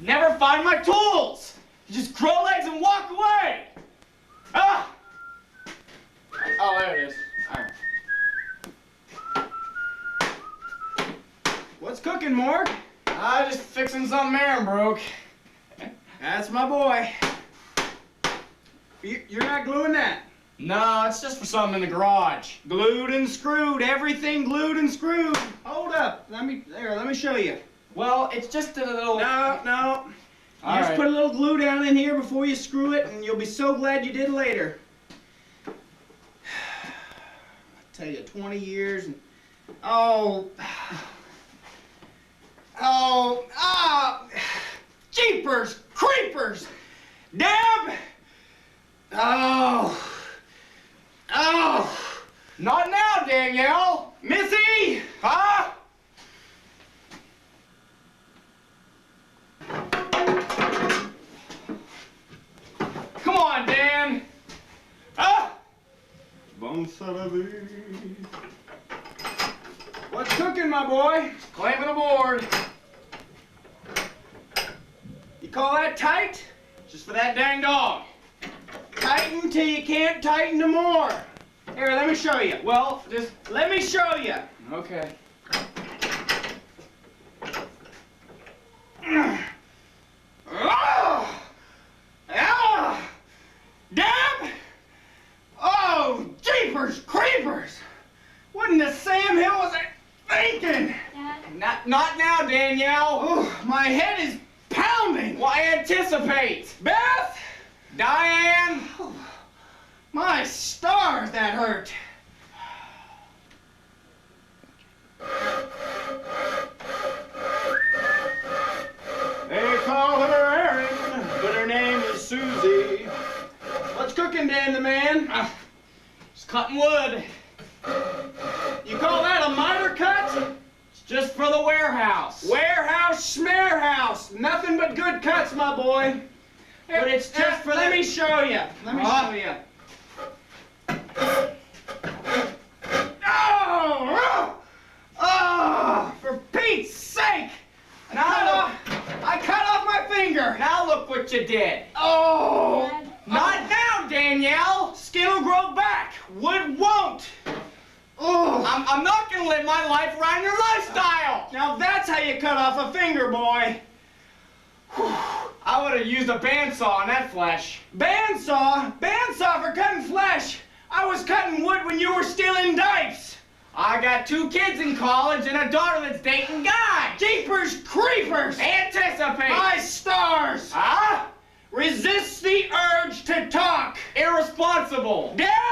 Never find my tools. You just grow legs and walk away. Ah! Oh, there it is. All right. What's cooking, Morg? Just fixing something Aaron broke. That's my boy. You're not gluing that? No, it's just for something in the garage. Glued and screwed. Everything glued and screwed. Hold up. Let me show you. Well, it's just a little... No. All Just right. put a little glue down in here before you screw it, and you'll be so glad you did later. I tell you, 20 years and... Jeepers creepers! Deb! Not now, Danielle. Missy! Huh? Come on, Dan. Ah! Bon salut. What's cooking, my boy? Claiming the board. You call that tight? Just for that dang dog. Tighten till you can't tighten no more. Here, let me show you. Well, just... Let me show you. Okay. Deb! Oh, jeepers creepers! What in the Sam Hill was I thinking? Not now, Danielle. Oh, my head is pounding. Why anticipate? Beth! Diane! Oh, my stars, that hurt. They call her Erin, but her name is Susie. What's cooking, Dan the man? Just cutting wood. You call that a miter cut? It's just for the warehouse. Warehouse, schmearhouse. Nothing but good cuts, my boy. But it's just for Let the... me show you. Let me show you. Oh, for Pete's sake! I cut off my finger. Now look what you did. Oh! Not now, Danielle. Skin'll grow back. Wood won't. Oh! I'm not gonna live my life around your lifestyle. Now that's how you cut off a finger, boy. I would have used a bandsaw on that flesh. Bandsaw? Bandsaw for cutting flesh. I was cutting wood when you were stealing dipes. I got 2 kids in college and a daughter that's dating guys. Jeepers creepers! Anticipate. My stars! Huh? Resist the urge to talk. Irresponsible. Dad!